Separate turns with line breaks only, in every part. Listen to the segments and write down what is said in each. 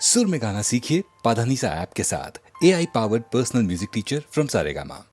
सुर में गाना सीखिए पाधानीसा ऐप के साथ। AI powered personal music teacher from Saregama.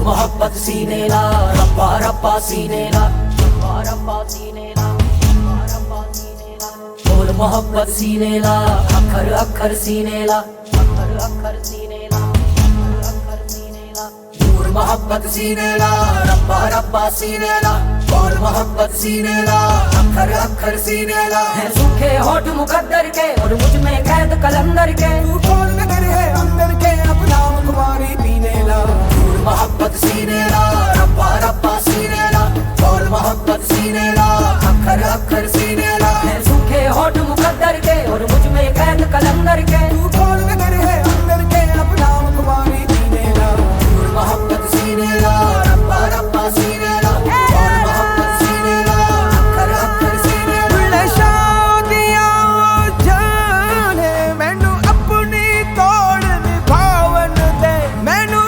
मोहब्बत सीने ला रब्बा रब्बा सीने ला रब्बा रब्बा सीने ला रब्बा रब्बा सीने ला बोल मोहब्बत सीने ला अखर अखर सीने ला अखर अखर सीने ला अखर अखर सीने ला दूर मोहब्बत सीने ला रब्बा रब्बा सीने ला बोल मोहब्बत सीने ला अखर अखर सीने ला है सूखे होठ मुकद्दर के और मुझ में कैद कलंदर के तू कौन नगर है अंदर के अपना कुमारी पीने ला मोहब्बत सीने ला रब्बा रब्बा सीने ला बोल मोहब्बत सीने ला अखर अखर सीने ला है सूखे होठ मुकद्दर के और मुझ में कैद कलंदर के तू कौन नगर है अंदर के अपना कुमारी पीने ला मोहब्बत सीने ला रब्बा रब्बा सीने ला बोल मोहब्बत सीने ला अखर अखर सीने ला
शादियां जाने मैनू अपनी तोड़ निभावन दे मैनू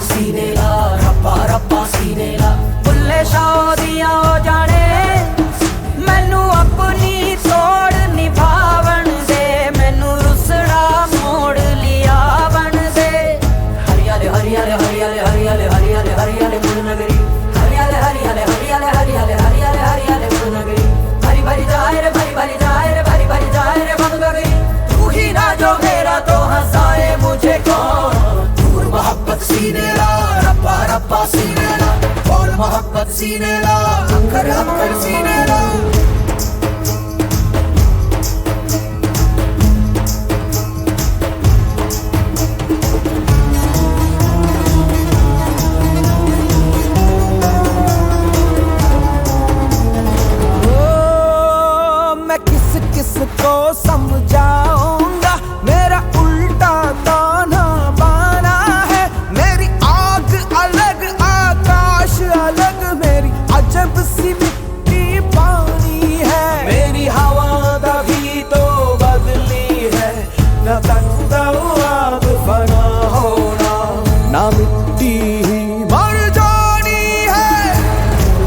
सीने ला रब्बा रब्बा सीने ला बुल्ले शादियां हो जाने मैनू अपनी तोड़ निभावन दे मैनू रुसड़ा मोड़ लिया बन दे हरियाले हरियाले हरियाले हरियाले हरियाले हरियाले मुड़ नगरी हरियाले हरियाले हरियाले हरियाले हरियाले हरियाले मुड़ नगरी भरी भरी जाए रे भरी भरी जाए रे भरी भरी जाए रे बंद गई तू ही ना जो मेरा तो हंसाए मुझे कौन मोहब्बत सीने ला रब्बा रब्बा सीने ला बोल मोहब्बत सीने ला अखर अखर सीने ला
मैं किस किस को समझाऊंगा मेरा उल्टा ताना बाना है मेरी आग अलग आकाश अलग मेरी अजब सी मिट्टी पानी है मेरी हवा भी तो बदली है न तंदा आग फना होना ना मिट्टी ही मर जानी है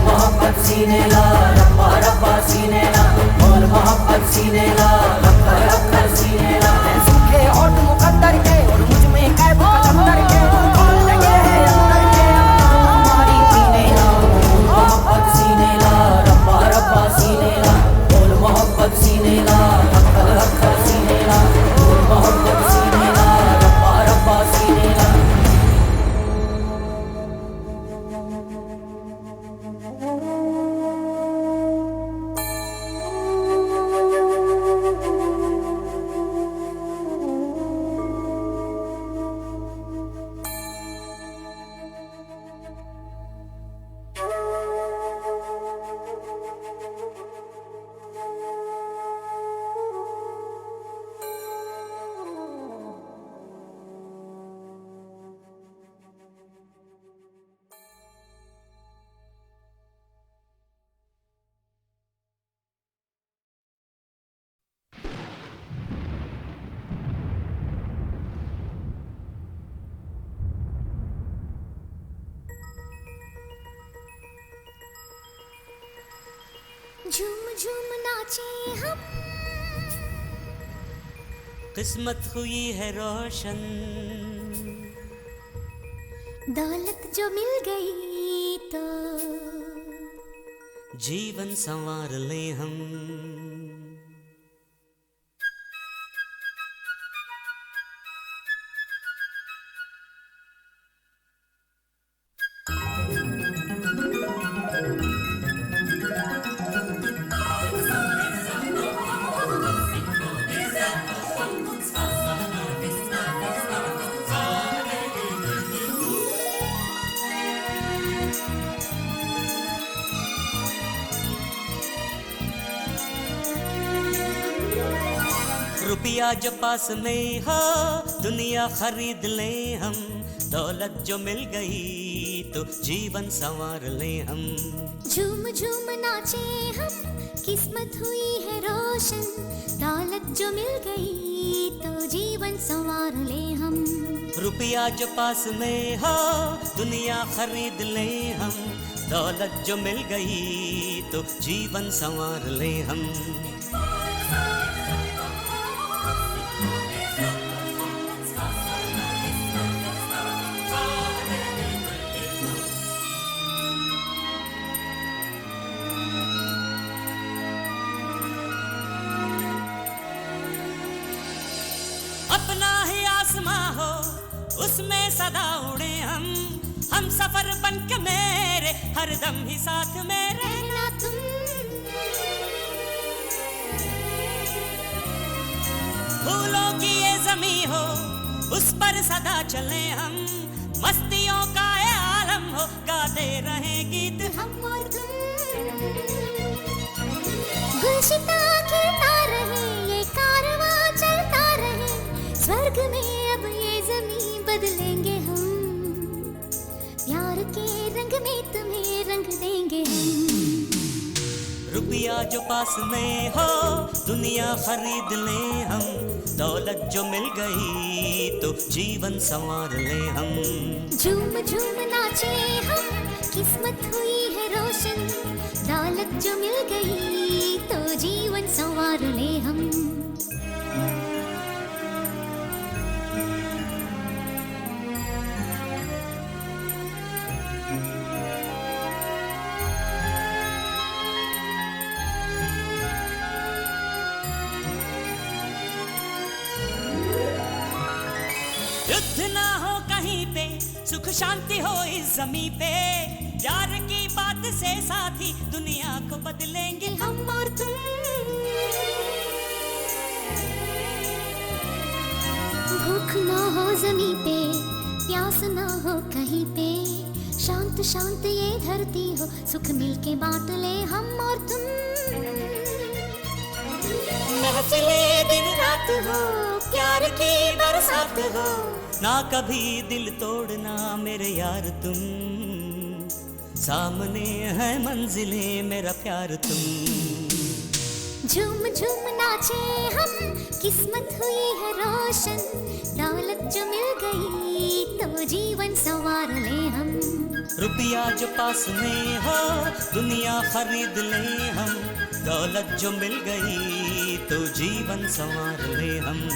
मोहब्बत सीने ला रब्बा रब्बा सीने ला बोल मोहब्बत सीने ला अखर अखर सीने ला सूखे होठ मुकद्दर के और मुझ में कैद कलंदर के कौन लगे है अंदर के हमारी पीने ला मोहब्बत सीने ला रब्बा रब्बा सीने ला बोल मोहब्बत सीने ला अखर अखर सीने ला बोल मोहब्बत सीने ला रब्बा रब्बा सीने ला
झूम झूम नाचे हम
किस्मत हुई है रोशन
दौलत जो मिल गई तो
जीवन संवार ले हम रुपया जो पास में हो दुनिया खरीद ले हम, दौलत जो मिल गई तो जीवन संवार ले हम।
झूम झूम नाचे हम, किस्मत हुई है रोशन, दौलत जो मिल गई तो जीवन संवार ले हम।
रुपया जो पास में हो दुनिया खरीद ले हम, दौलत जो मिल गई तो जीवन संवार ले हम। अपना ही आसमां हो उसमें सदा उड़े हम सफर बन के मेरे हरदम ही साथ में रहना तुम। फूलों की ये ज़मीं हो उस पर सदा चले हम, मस्तियों का ये आलम हो गाते रहे गीत हम और तुम।
गुलशिता खिलता रहे, ये कारवां चलता रहे, स्वर्ग में अब ये ज़मीं बदलेंगे हम, प्यार के रंग में तुम्हें रंग देंगे हम।
रुपया जो पास में हो दुनिया खरीद ले हम, दौलत जो मिल गई तो जीवन संवार ले हम।
झूम झूम नाचे हम, किस्मत हुई है रोशन, दौलत जो मिल गई तो जीवन संवार ले हम।
युद्ध ना हो कहीं पे, सुख शांति हो इस जमीन पे, प्यार की बात से साथी दुनिया को बदलेंगे हम और तुम।
भूख ना हो ज़मीं पे, प्यास ना हो कहीं पे, शांत शांत ये धरती हो, सुख मिलके बांट ले हम और तुम।
महफिले दिन रात हो, प्यार की बरसात हो, ना कभी दिल तोड़ना मेरे यार तुम, सामने है मंजिले मेरा प्यार तुम।
झूम झूम नाचे हम, किस्मत हुई है रोशन, दौलत जो मिल गई तो जीवन संवार ले हम।
रुपया जो पास में हो दुनिया खरीद ले हम, दौलत जो मिल गई तो जीवन संवार ले हम।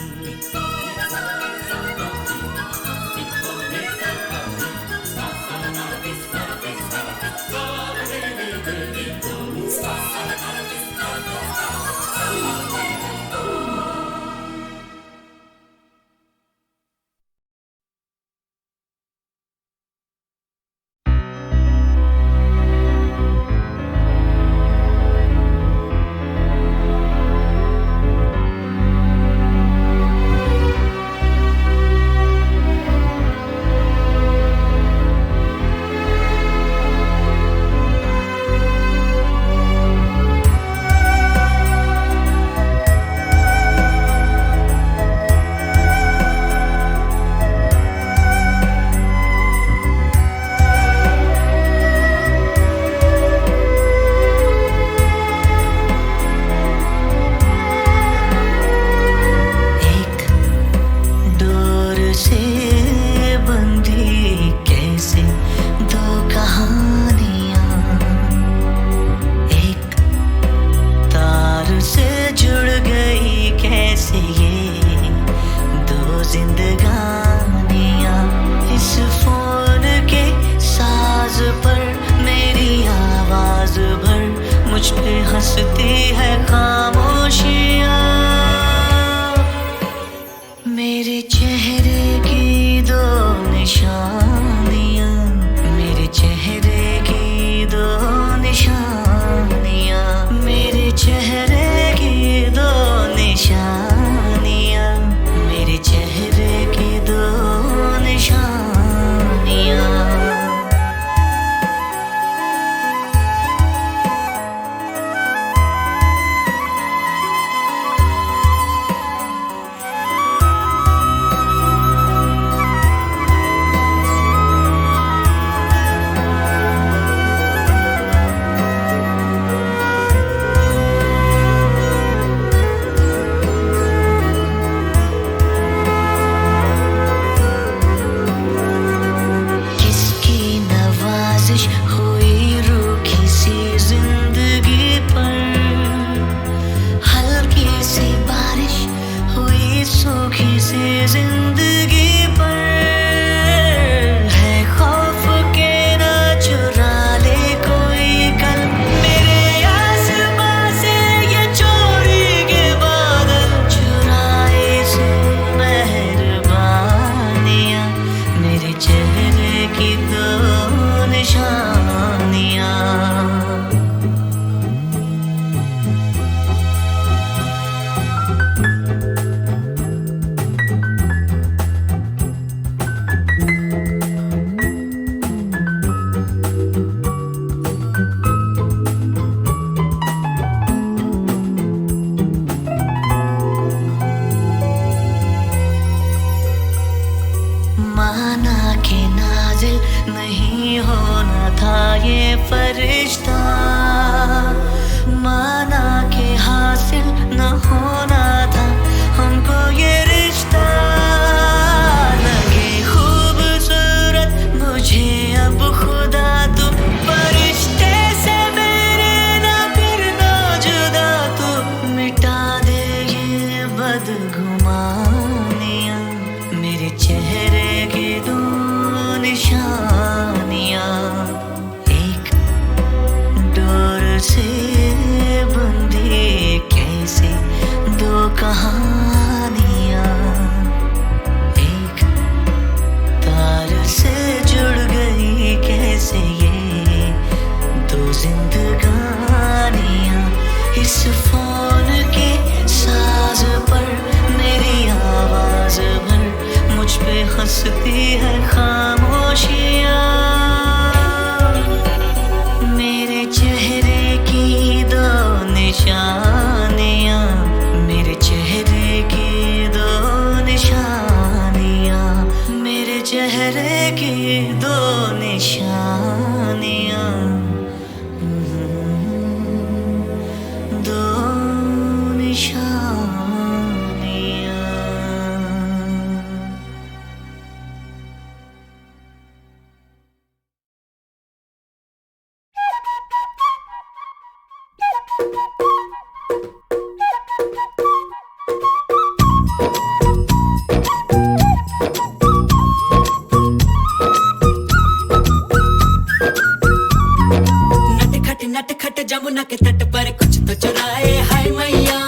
कुछ तो चुराए हाय मैया,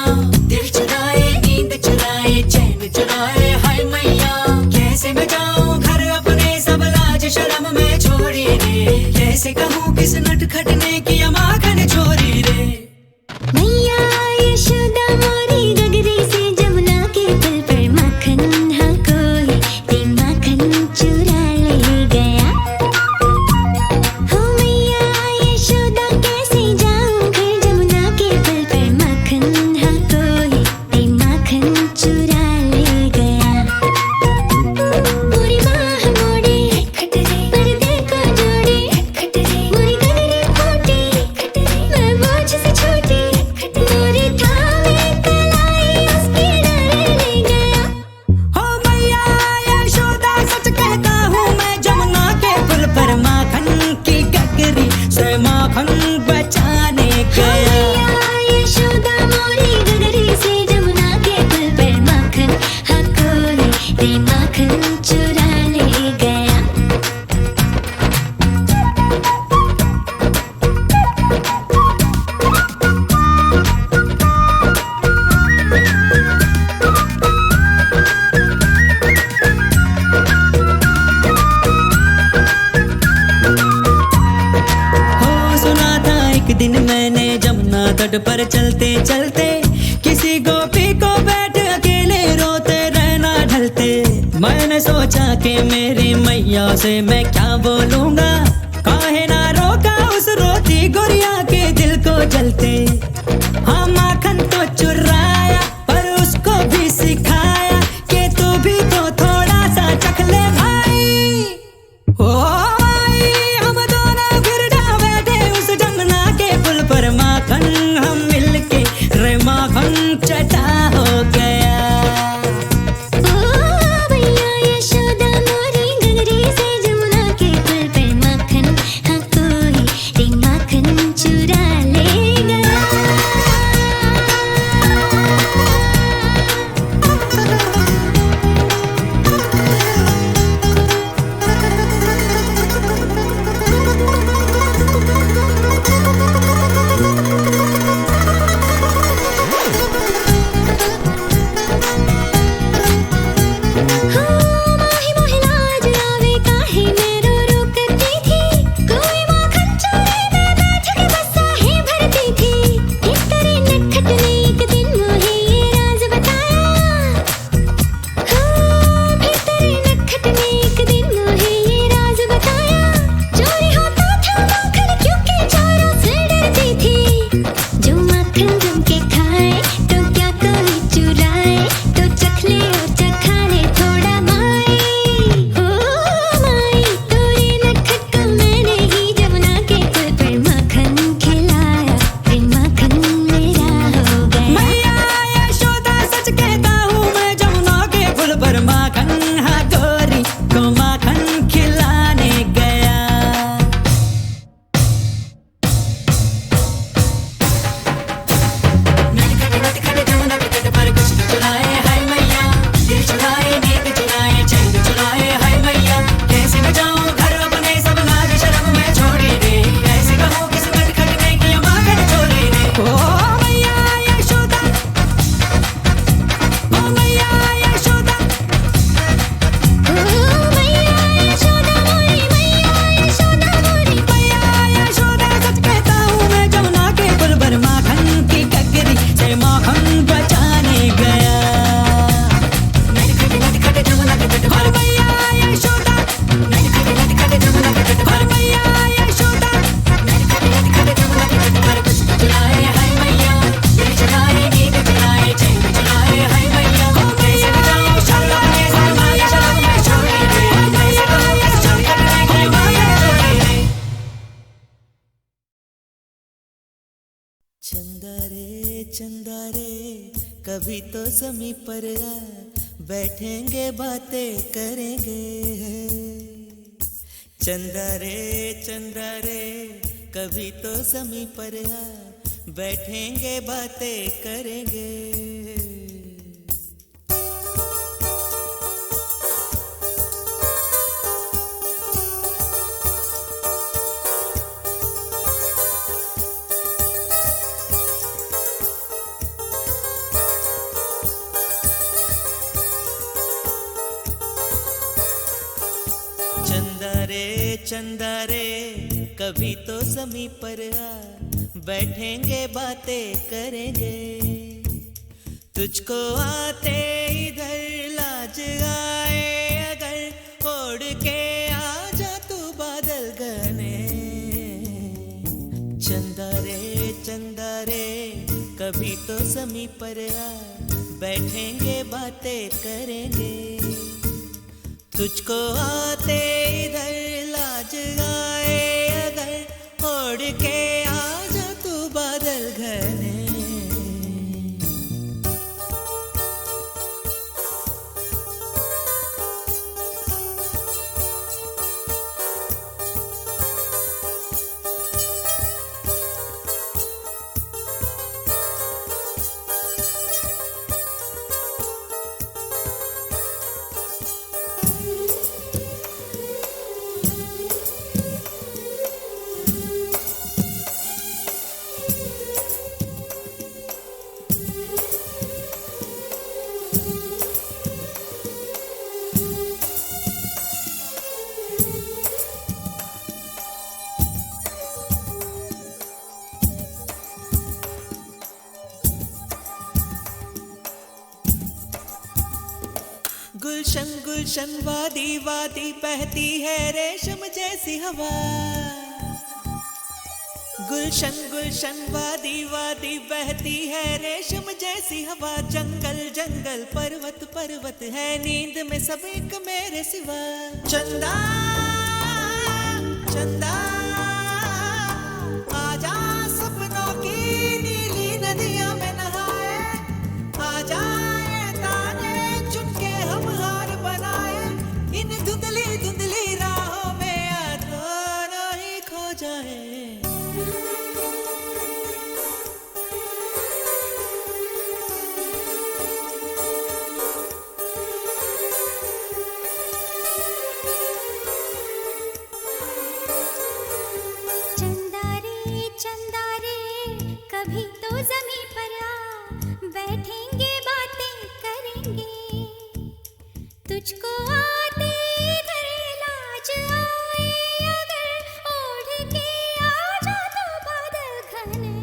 दिल चुराए नींद चुराए चैन चुराए हाय मैया। कैसे मैं जाऊं घर अपने सब लाज शर्म में छोड़ी रे, कैसे कहूँ किस नटखट ने किया माखन चोरी रे।
मैया यशोदा मोरी गगरी से जमुना के पुल पर माखन हाँ कोई ते माखन चुरा ले गया। हो मैया यशोदा कैसे जाऊं घर जमुना के पुल पर माखन हाँ कोई ते माखन चुरा ले गया। पूरी बाह मोड़े पर्दे को जोड़े, मोरी गगरी फूटी मैं बोझ से छोटी, मोरी थामे कलाई उसकी डाले ले गया।
हो मैया यशोदा सच कहता हूँ मैं, जमुना के पुल पर माखन की गगरी से माखन बचाने गया।
मैया यशोदा मोरी गगरी से जमुना के पुल पर माखन हाँ कोई ते माखन चुरा ले गया।
हो सुना था एक दिन मैंने जमुना तट पर चलते चलते, किसी गोपी को बैठ अकेले रोते रहना ढलते। मैंने सोचा कि मेरी मैया से मैं क्या बोलूंगा, काहे ना रोका उस रोती गुड़िया के दिल को जलते। हाँ माखन तो चुराया पर उसको भी सिखाया कि तू भी तो थोड़ा सा चख ले भाई। ओ भाई हम दोनों फिर जा बैठे उस जमुना के पुल पर, माखन हम मिलके रे माखन चटा हो गया।
ओ मैया यशोदा मोरी गगरी से जमुना के पुल पर माखन हाँ कोई ते माखन चुरा ले गया। माही मोहे लाज आवे काहे मैं रो रो करती थी, कोई माखन चोरी में बैठ के बस आहे भरती थी। एक तेरे नटखट ने एक दिन मोहे ये राज बताया, हाँ फिर तेरे नटखट ने एक दिन मोहे ये राज बताया। चोरी होता था माखन क्योंकि चोरों से डरती थी, जो माखन जम के खाए तो क्या कोई चुराए, तो चख ले और चखा ले थोड़ा माई। ओ माई तोरे नटखट को मैंने ही जमुना के पुल पर माखन खिलाया, फिर माखन मेरा हो गया।
मैया यशोदा सच कहता हूँ मैं, जमुना के पुल पर माखन हाँ गोरी को माखन खिलाने गया। नटखट जमुना के तट पर कुछ तो चुराए हाय मैया, दिल चुराए नींद चुराए चैन चुराए हाय मैया। कैसे मैं जाऊं घर अपने सब लाज शर्म में छोड़ी रे, कैसे कहूँ किस नटखट ने किया माखन चोरी रे। ओ मैया यशोदा, ओ मैया यशोदा,
ओ मैया यशोदा मोरी, मैया यशोदा मोरी।
मैया यशोदा सच कहता हूँ मैं, जमुना के पुल पर माखन की गगरी से माखन बचाने गया। नटखट जमुना के तट पर मैया यशोदा, नटखट जमुना के तट पर मैया यशोदा, नटखट जमुना के तट पर कुछ तो चुराए हाय मैया, दिल चुराए नींद चुराए चैन चुराए हाय मैया। कैसे बचाऊं शर्म में शर्माया शर्म में छोड़ी रे, कैसे कहूँ किस नटखट ने किया माखन चोरी रे। चंदा रे कभी तो ज़मीं पर आ, बैठेंगे बातें करेंगे। चंदा रे कभी तो ज़मीं पर आ, बैठेंगे बातें करेंगे। चंदा रे कभी तो ज़मीं पर आ, बैठेंगे बातें करेंगे। तुझको आते इधर लाज आए अगर, ओढ़ के आ जा तू बादल घने। चंदा रे कभी तो ज़मीं पर आ, बैठेंगे बातें करेंगे। तुझको आते इधर लाज आए अगर, ओढ़ के आ जा तू बादल घने। गुलशन गुलशन वादी वादी बहती है रेशम जैसी हवा। गुलशन गुलशन वादी वादी बहती है रेशम जैसी हवा। जंगल जंगल पर्वत पर्वत है नींद में सब एक मेरे सिवा। चंदा चंदा आजा सपनों की नीली नदियां में नहाए। आजा ये ताने चुनके हम हार बनाए। इन धुंधली धुंधली राहों में दोनों ही खो जाए।
चंदा रे कभी तो ज़मीं पर आ, बैठेंगे बातें करेंगे। तुझको आते इधर लाज आए अगर, ओढ़ के आ जा तो बादल घने।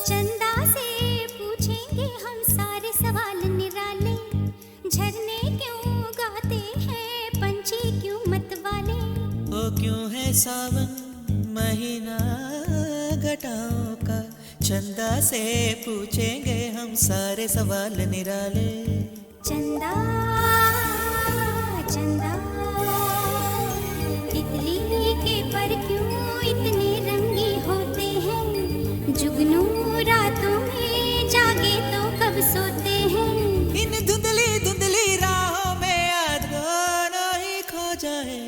चंदा से पूछेंगे हम सारे सवाल निराले। झरने क्यों गाते हैं पंछी क्यों मतवाले।
वो क्यों है सावन महीना घटाओं का। चंदा से पूछेंगे हम सारे सवाल निराले।
चंदा चंदा तितली के पर क्यों इतने रंगी होते हैं। जुगनू रातों में जागे तो कब सोते हैं।
इन धुंधली धुंधली राहों में दोनों ही खो जाए।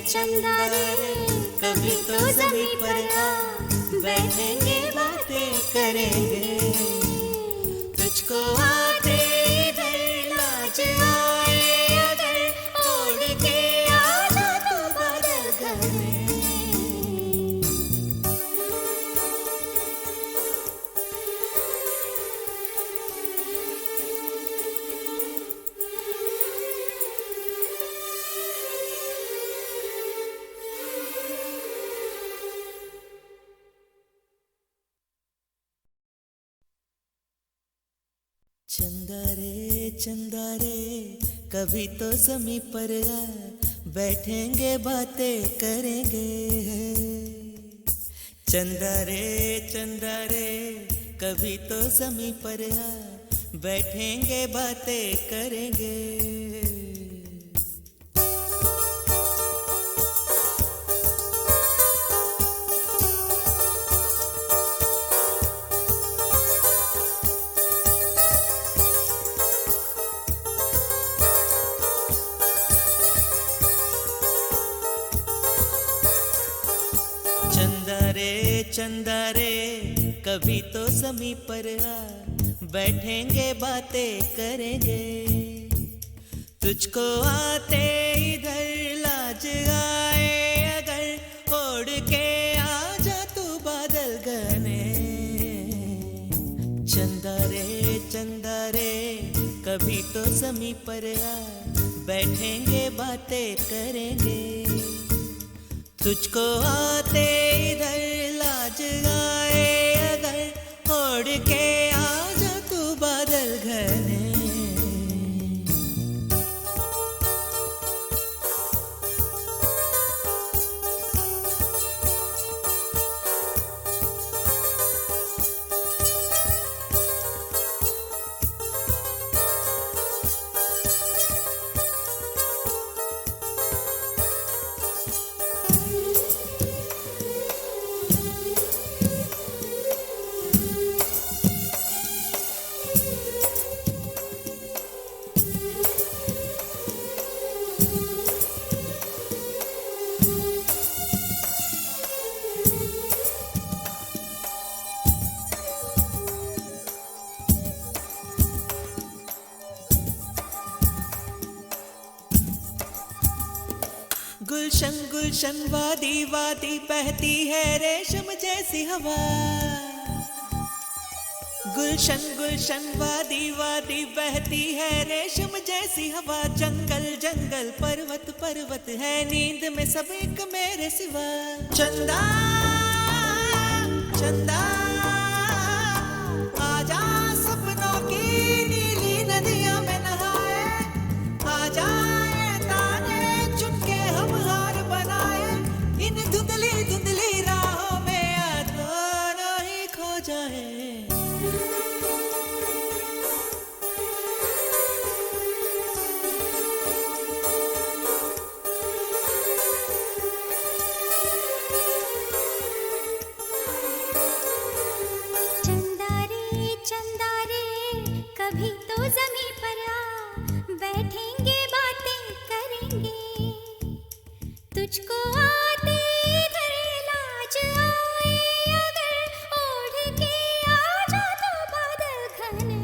चंदा रे
कभी तो ज़मीं पर आ, बैठेंगे बातें करेंगे। तुझको आते इधर लाज आए अगर, ओढ़ के आ जा तू बादल घने। चंदा रे कभी तो ज़मीं पर आ, बैठेंगे बातें करेंगे। चंदा रे कभी तो ज़मीं पर आ, बैठेंगे बातें करेंगे। चंदा रे कभी तो ज़मीं पर आ, बैठेंगे बातें करेंगे। तुझको आते इधर लाज आए अगर, ओढ़ के आ जा तू बादल घने। चंदा रे कभी तो ज़मीं पर आ, बैठेंगे बातें करेंगे। तुझको आते इधर लाज आए अगर, ओढ़ के आ जा तू बादल घने। गुलशन गुलशन वादी वादी बहती है रेशम जैसी हवा। गुलशन गुलशन वादी वादी बहती है रेशम जैसी हवा। जंगल जंगल पर्वत पर्वत है नींद में सब एक मेरे सिवा। चंदा चंदा आजा सपनों की नीली नदियां में नहाए, आजा ये ताने चुनके हम हार बनाए। इन धुंधली धुंधली राहों में दोनों ही खो जाए।
चंदा रे कभी तो ज़मीं पर आ, बैठेंगे बातें करेंगे। तुझको आते इधर लाज आए अगर, ओढ़ के आ जा तू बादल घने।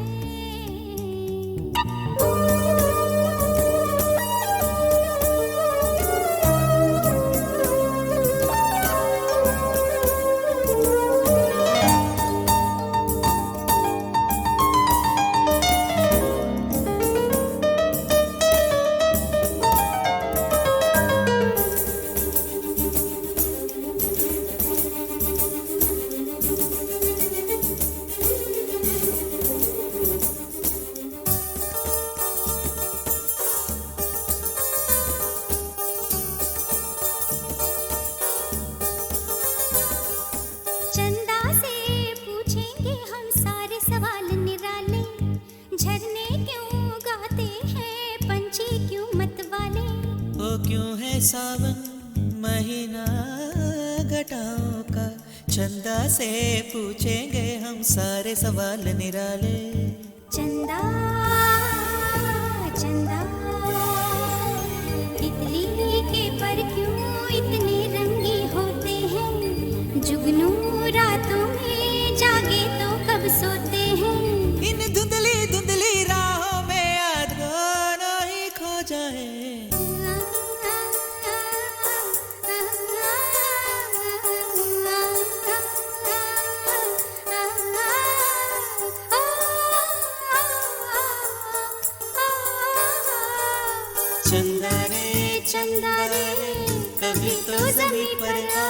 चंदा से पूछेंगे हम सारे सवाल निराले। झरने क्यों गाते हैं पंछी क्यों मतवाले।
ओ क्यों है सावन महीना घटाओं का। चंदा से पूछेंगे हम सारे सवाल निराले।
चंदा चंदा तितली के पर क्यों इतने रंगी होते हैं। जुगनू रातों में जागे तो कब सोते हैं।
इन धुंधली धुंधली राहों में दोनों ही खो जाए।
चंदा रे
कभी तो ज़मीं पर आ,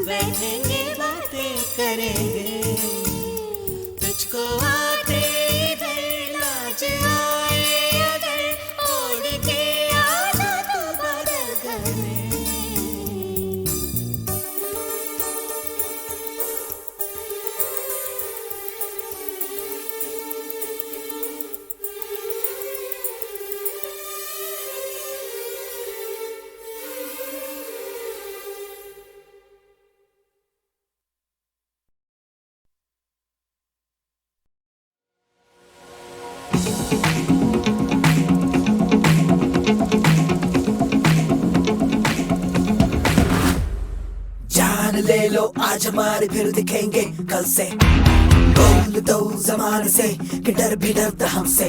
बैठेंगे बातें करेंगे। तुझको आते इधर लाज आए अगर, ओढ़ के आ जा तू बादल घने।
ले लो आज हमारे फिर दिखेंगे कल से। बोल दो जमाने से कि डर भी डरता हमसे।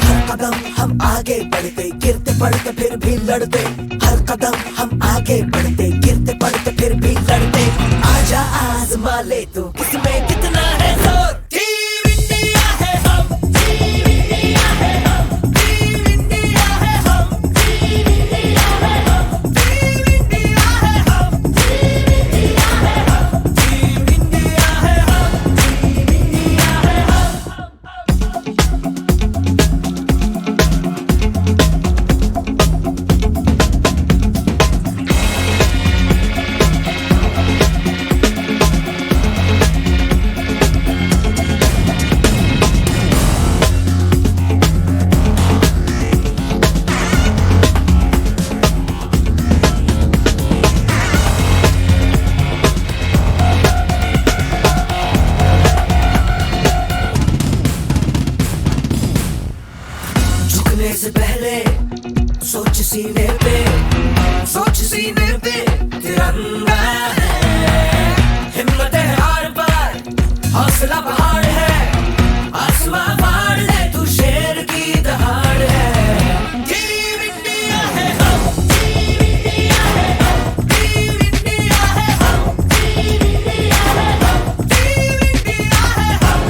हर कदम हम आगे बढ़ते, गिरते पड़ते फिर भी लड़ते। हर कदम हम आगे बढ़ते, गिरते पड़ते फिर भी लड़ते। आजा आजमा ले तू किसमें कितना है जोर। टीम इंडिया है हम, टीम इंडिया है हम, टीम इंडिया है हम, टीम इंडिया है हम, टीम इंडिया है हम, टीम इंडिया है हम, टीम इंडिया है हम, टीम इंडिया है हम। झुकने से पहले सोच सीने पे, सोच सीने पे तिरंगा है। हिम्मत है हार पर, हौसला पहाड़ है। आसमां फाड़ ले तू शेर की दहाड़ है। टीम इंडिया है हम, टीम इंडिया है हम, टीम इंडिया है हम, टीम इंडिया है हम, टीम इंडिया है हम,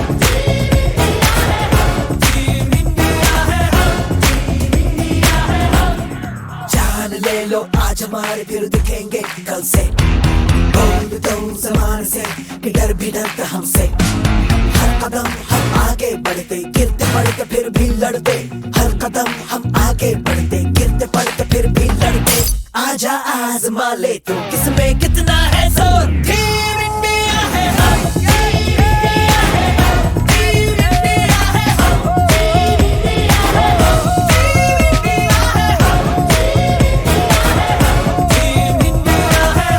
टीम इंडिया है हम, टीम इंडिया है हम। जान ले लो आज हमारे फिर दिखेंगे कल से। बोल दो जमाने से कि डर भी डरता हमसे। हर कदम हम आगे बढ़ते, गिरते पड़ते फिर भी लड़ते। हर कदम हम आगे बढ़ते, गिरते पड़ते फिर भी लड़ते। आजा आजमा ले तू किसमें कितना है जोर। टीम इंडिया है हम, टीम इंडिया है हम, टीम इंडिया है हम, टीम इंडिया है हम, टीम इंडिया है हम, टीम इंडिया है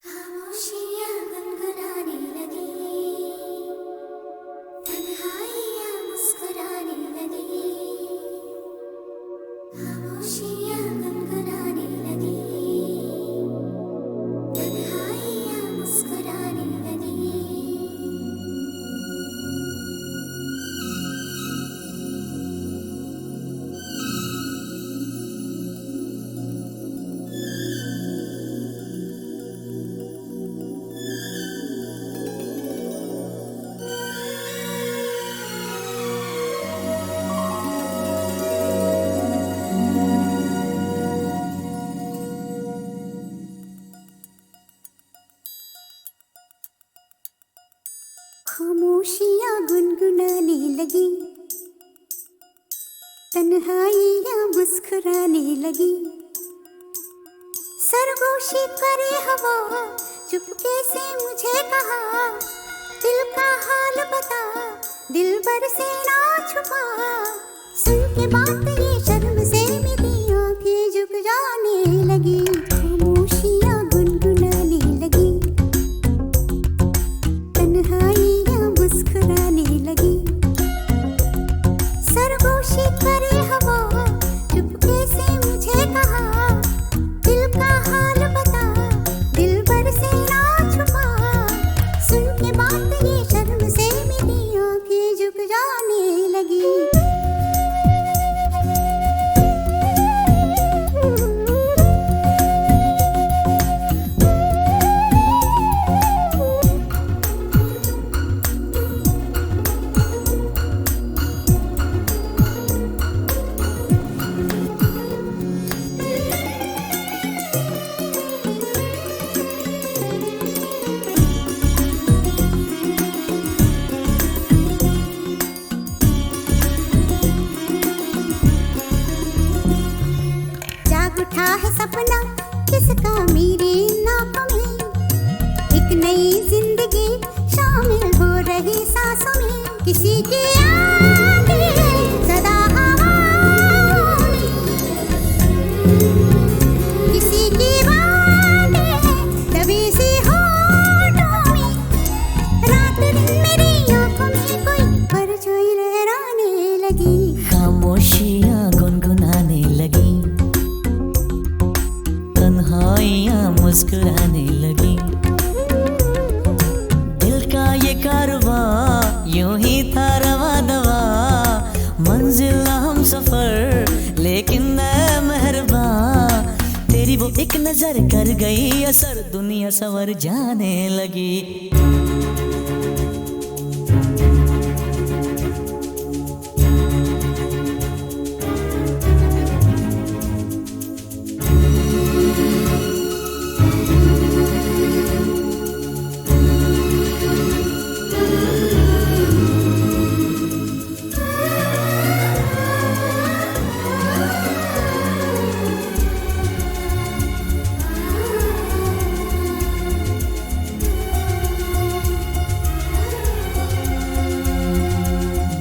खामोशियाँ गुनगुनाने लगी, तन्हाइयाँ मुस्कुराने लगी। खामोशियाँ गुनगुनाने लगी, तन्हाइयाँ मुस्कुराने लगी। खामोशियाँ गुनगुनाने लगी, तन्हाइयाँ मुस्कुराने लगी। सरगोशी करे हवा, चुपके से मुझे कहा, दिल का हाल बता, दिल भर से ना छुपा। सुन के बात ये शर्म से मेरी आंखें झुक जाने लगी। खामोशियाँ गुनगुनाने लगी, तन्हाइयाँ मुस्कुराने लगी। सरगोशी करे हवा, चुपके से मुझे कहा, दिल का हाल बता, दिल भर से ना छुपा। सुन के बात ये शर्म से मेरी आंखें झुक जाने लगी। जाग उठा है सपना किसका मेरी नाकों में, एक नई जिंदगी शामिल हो रही सांसों में। किसी की यादें सदा हवाओं में, किसी की बातें दबी सी होठों में। रात दिन मेरी आंखों में कोई परछाई लहराने लगी।
खामोशियाँ गुनगुनाने
नजर कर गई असर, दुनिया सवर जाने लगी।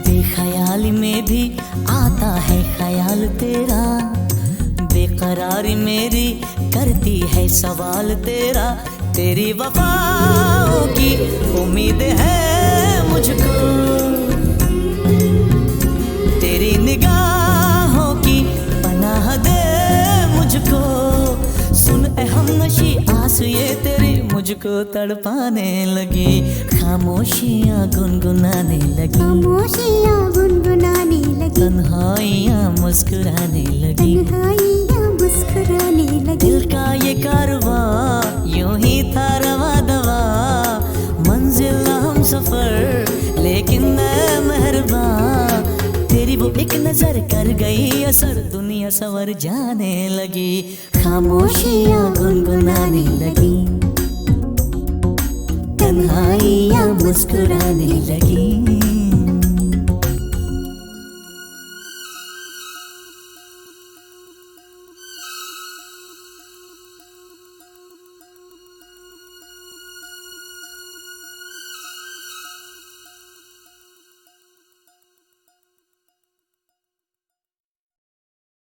बेख्याली में भी आता है ख्याल तेरा, बेकरारी मेरी करती है सवाल तेरा। तेरी वफाओं की उम्मीद है मुझको, तेरी निगाहों की पनाह दे मुझको। सुन ए हमनशी आस ये तेरी मुझको तड़पाने लगी, खामोशियाँ गुनगुनाने लगी,
खामोशियाँ गुनगुनाने लगी,
तन्हाइयाँ मुस्कुराने लगी,
तन्हाइयाँ मुस्कुराने लगी।
दिल का ये कारवां यूं ही था रवा दवा, मंजिल ना हम सफर लेकिन मैं मेहरबान। तेरी वो एक नजर कर गई असर, दुनिया सवर जाने लगी, खामोशियाँ गुनगुनाने लगी, तन्हाइयाँ मुस्कुराने लगी।